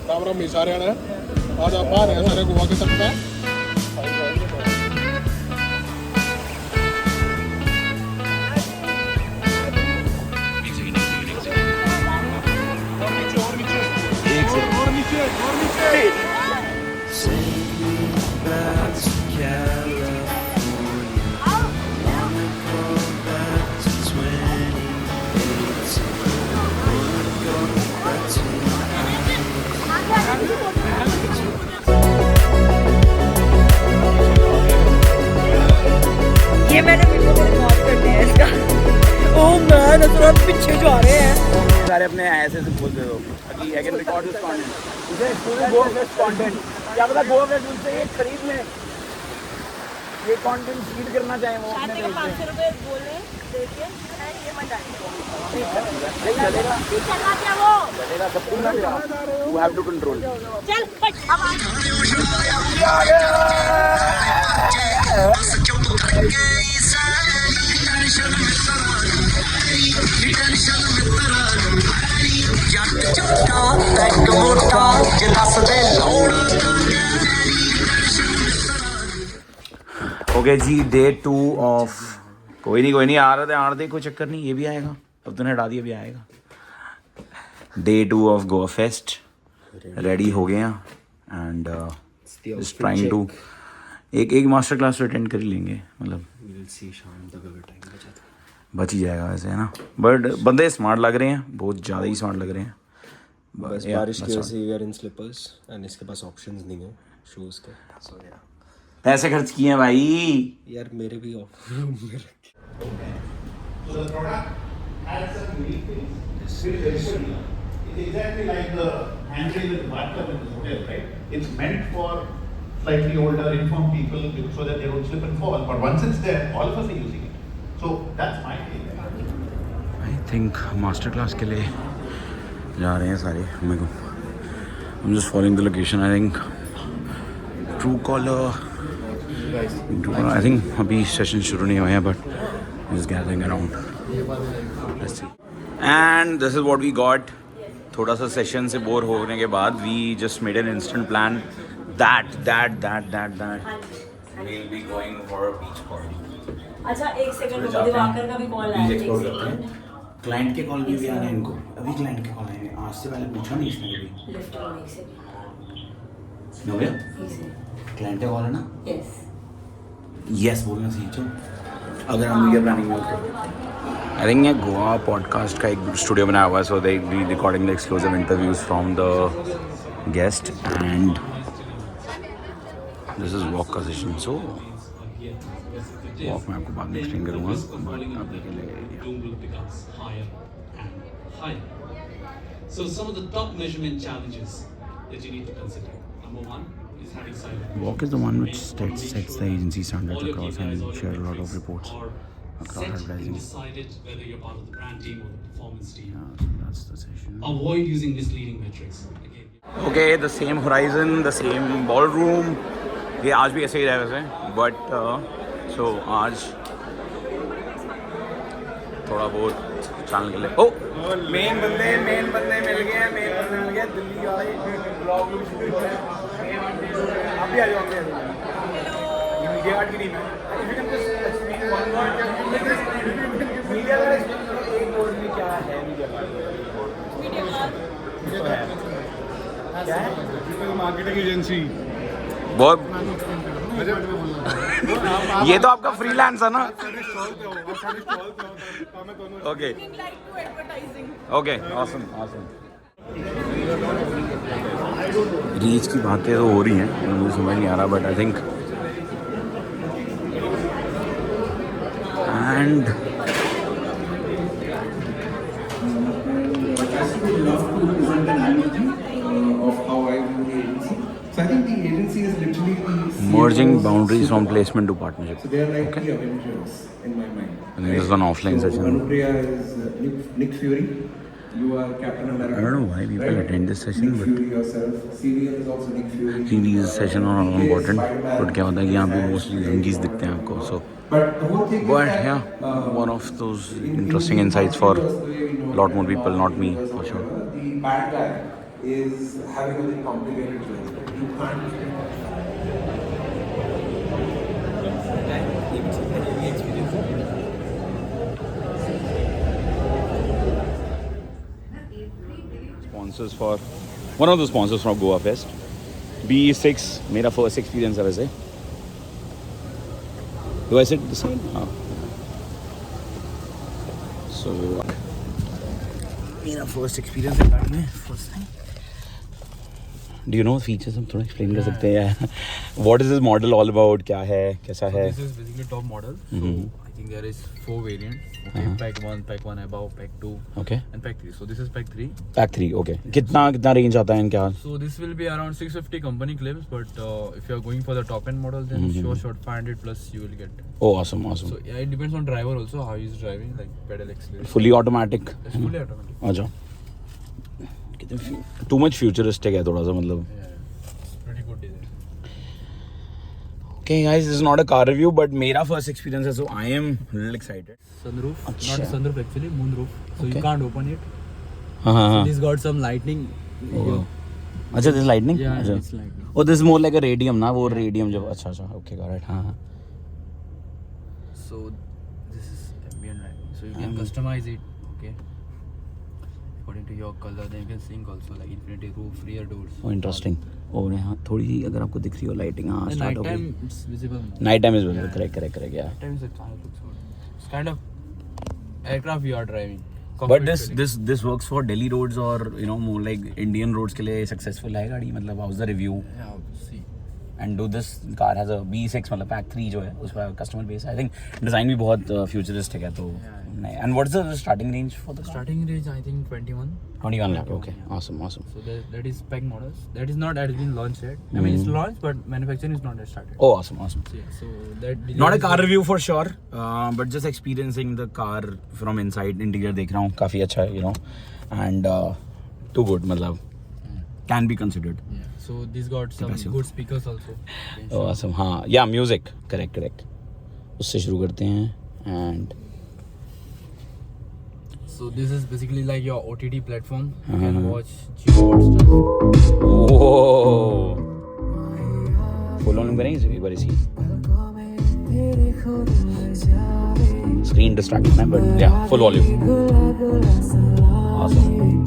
राम राम सारे ने आज आप आ रहे हैं सारे गोवा के तट पे। ये मैंने वीडियो में रिकॉर्ड कर दिया है इसका। ओह मैन अगर पीछे जो आ रहे हैं सारे अपने ऐसे से बोल दे दो कि I can record this content. उसे स्टूडेंट गो वेस्ट कंटेंट क्या पता गो वेस्ट उनसे ये खरीद लें, ये कंटेंट फीड करना चाहे वो अपने देश में। 500 रुपए बोले देखिए ये मत नहीं चलेगा, चला क्या वो चलेगा सब कुछ चलेगा। You have to control. चल फट अब ओके जी, डे 2 ऑफ कोई नहीं आ रहा थे कोई चक्कर नहीं, ये भी आएगा। अब तूने हटा दिया, भी आएगा। Day 2 of Goa fest ready हो गए हैं एंड जस्ट ट्राइंग टू एक मास्टर क्लास तो अटेंड कर ही लेंगे, मतलब शाम तक अगर टाइम बचा तो बच ही जाएगा वैसे, है ना। बट बंदे स्मार्ट लग रहे हैं, बहुत ज़्यादा ही स्मार्ट लग रहे हैं। बस बारिश की वजह से we are in slippers and इसके पास ऑप्शंस नहीं है शूज़ के, सो या पैसे खर्च किए हैं भाई। यार मेरे भी of So the product has some unique things. It's very similar. It's exactly like the handrail in the bathtub in the hotel, right? It's meant for slightly older, informed people so that they don't slip and fall. But once it's there, all of us are using it. So that's my take. I think master class के लिए जा रहे हैं सारे। मेरे को I'm just following the location. I think Truecaller I think अभी session शुरू नहीं हुए हैं, but just gathering around. Let's see. And this is what we got. थोड़ा सा सेशन से बोर होने के बाद we just made an instant plan that we'll be going for a beach party. अच्छा एक सेकंड दिवाकर का भी कॉल आया है, एक सेकंड। क्लाइंट के कॉल भी आने हैं इनको, अभी क्लाइंट के कॉल आएंगे। आज से पहले पूछा नहीं इसने कभी। लिफ्ट ऑन एक सेकंड हो गया? एक सेकंड क्लाइंट का कॉल है ना? यस यस बोलना सीखो अगर हम मीडिया प्लानिंग में होते। आई थिंक ये गोवा पॉडकास्ट का एक स्टूडियो बनाया हुआ है, so they be recording the exclusive interviews from the guest and this is walk का सेशन। सो वॉक मैं आपको बाद में एक्सप्लेन करूँगा, बट अभी के लिए Doom will becomes higher and higher. So some of the top measurement challenges that you need to consider. Number one is having silent. Walk is the one which sets the agency standards across and share a lot of reports across Set advertising. and decided whether you're part of the brand team or the performance team. That's the session. Avoid using misleading metrics. Again, Okay, the same horizon, the same ballroom. ये आज भी ऐसे ही रहा वैसे, but so आज थोड़ा बहुत channel के लिए मेन बंदे मिल गए दिल्ली वाले ब्लॉग भी शुरू हो रहा है। आप भी आ जाओ, ये मीडिया आर्ट की टीम है। मीडिया का एक बोर्ड में क्या है मीडिया क्या है? मार्केटिंग एजेंसी बहुत ये तो आपका फ्रीलांस है ना? ओके ओके ऑसम रीच की बातें तो हो रही हैं, मुझे समझ नहीं आ रहा, but I think and of how I view the agency. So I think the agency is literally the merging CEOs, boundaries from CFOs. placement to partnership. So they are like Okay. the Avengers in my mind. I think this is an offline so session. Anupriya is Nick Fury. You are Captain America. I don't know why people attend this session, Nick but- Fury yourself. CVL is also Nick Fury. I think these session are He is important, Spider-Man. but क्या होता है कि यहाँ पे mostly यंगीज दिखते हैं आपको, so But the whole thing but is that, yeah, one of those in interesting the insights for past years, the way we know lot more that people, not me, because for of sure. The bad guy is having a very complicated journey. You can't. Sponsors for one of the sponsors from Goa Fest. B6, मेरा first experience है वैसे. Do I sit this side? हाँ. So मेरा first experience है गाड़ी में, first time. Do you know features? हम थोड़ा explain कर सकते हैं. What is this model all about? क्या है? कैसा है? This is basically top model. So I think there is 4 variants. Okay, pack 1 above, pack 2, Okay. and pack 3. So this is pack 3. Pack 3, okay. कितना range आता है इनका? So this will be around 650 company claims, but if you are going for the top end model, then short 500 plus you will get. Oh, awesome. So yeah, it depends on driver also how he is driving, like pedal acceleration. Fully automatic. It's fully automatic. अच्छा. Too much futuristic है थोड़ा सा मतलब. Yeah, it's pretty good design. Okay guys, this is not a car review, but मेरा first experience है, so I am a little excited. Sunroof, अच्छा. not sunroof actually, moonroof. So Okay. you can't open it. हाँ. This got some lightning. Oh. अच्छा, this is lightning? Yeah, अच्छा. it's lightning. Oh, this is more like a radium ना, वो radium जब अच्छा. Okay, got it. हाँ. So this is ambient lighting. So you can customize it, okay, according to your color. Then you can sync also, like infinity roof, rear doors. Oh, interesting. और यहाँ थोड़ी अगर आपको दिख रही हो lighting, हाँ, And start हो night गई. time it's visible. Night time is visible. Yeah. Correct. Yeah. Night time is a kind of looks good. It's kind of aircraft you are driving. But Cockpit feeling. this works for Delhi roads or more like Indian roads के लिए successful है गाड़ी, मतलब how's the review? Yeah, see. And do this car has a B6 मतलब pack 3 जो है उसका customer base I think design भी बहुत futuristic है तो नहीं. And what's the starting range for the car? Starting range I think 21. 21 lakh. Okay, awesome. So that is spec models. That is not has been launched yet. I mean it's launched, but manufacturing is not yet started. Oh, awesome. So, yeah, so that Not a car review for sure, but just experiencing the car from inside. Interior देख रहा हूँ काफी अच्छा है, and too good मतलब can be considered. Yeah. So this got some Impressive. good speakers also. Oh, awesome. हाँ, yeah, music. Correct. उससे शुरू करते हैं and So this is basically like your OTT platform. You can watch Jio Hotstar. oh, full on करेंगे एक बार इसी. Screen distraction है, but yeah, full volume. Awesome.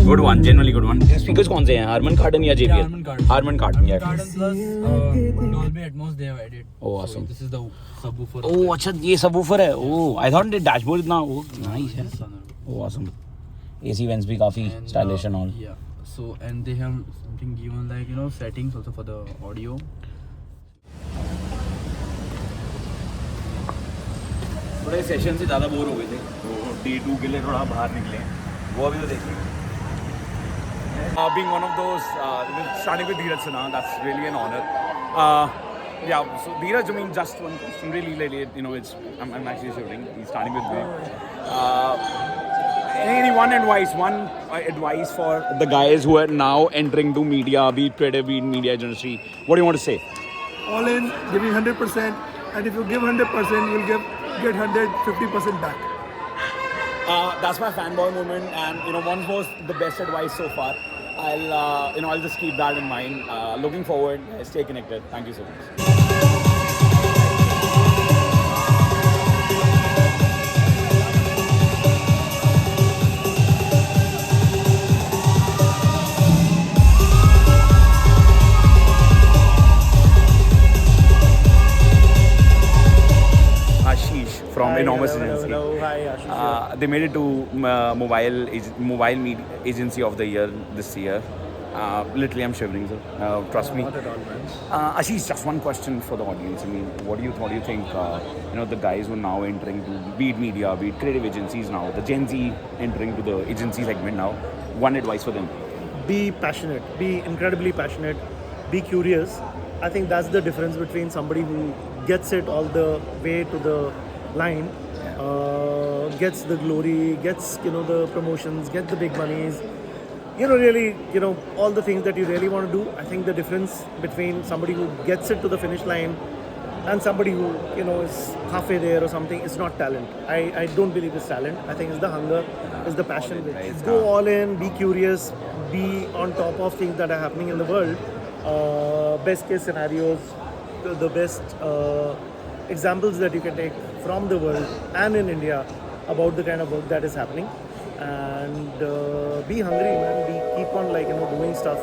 Good one, genuinely good one. Speakers कौन से हैं? Harman Kardon या JBL? Harman Kardon, yeah. Garden plus Dolby Atmos they have added. Oh, awesome. So this is the subwoofer. Oh, अच्छा ये subwoofer है. Oh, I thought the dashboard इतना nice है. Sunroof. Oh, awesome. AC vents भी काफी And, stylish and all. Yeah. So and they have something given like settings also for the audio. थोड़े session से ज़्यादा बोर हो गए थे तो D2 के लिए थोड़ा बाहर निकले. वो अभी तो देखिए. Being one of those, starting with Dheeraj Sinha, that's really an honor. Yeah, so Dheeraj, I mean, just one question, really, I'm actually shivering. He's starting with me. Any one advice for the guys who are now entering to media, be it creative, be it media agency. What do you want to say? All in, giving 100%, and if you give 100%, you'll get 150% back. That's my fanboy moment, and one was the best advice so far. I'll just keep that in mind. Looking forward. Stay connected. Thank you so much. From Enormous Agency. Hi, They made it to mobile media agency of the year this year. Literally, I'm shivering, sir. Trust me. Not at all, man. Ashish, just one question for the audience. I mean, what do you think? The guys who are now entering to be it media, be it creative agencies now, the Gen Z entering to the agency segment now. One advice for them. Be passionate, be incredibly passionate, be curious. I think that's the difference between somebody who gets it all the way to the line, gets the glory, gets the promotions, gets the big monies, really all the things that you really want to do. I think the difference between somebody who gets it to the finish line and somebody who is halfway there or something, it's not talent. I don't believe it's talent. I think it's the hunger, it's the passion. Go all in, be curious, be on top of things that are happening in the world. Best case scenarios, the best examples that you can take from the world and in India about the kind of work that is happening, and be hungry, man. Keep on doing stuff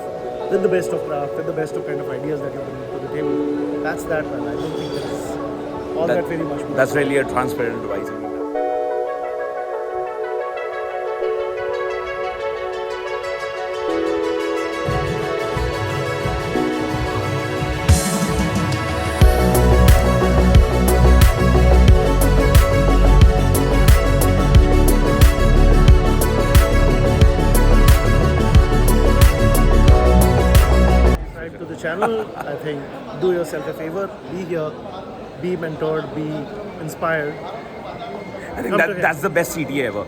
with the best of craft, with the best of kind of ideas that you bring to the table. That's that, man. I don't think there's all that very much more. That's really a transparent advice. To the channel, I think do yourself a favor, be here, be mentored, be inspired. I think that's the best CTA ever.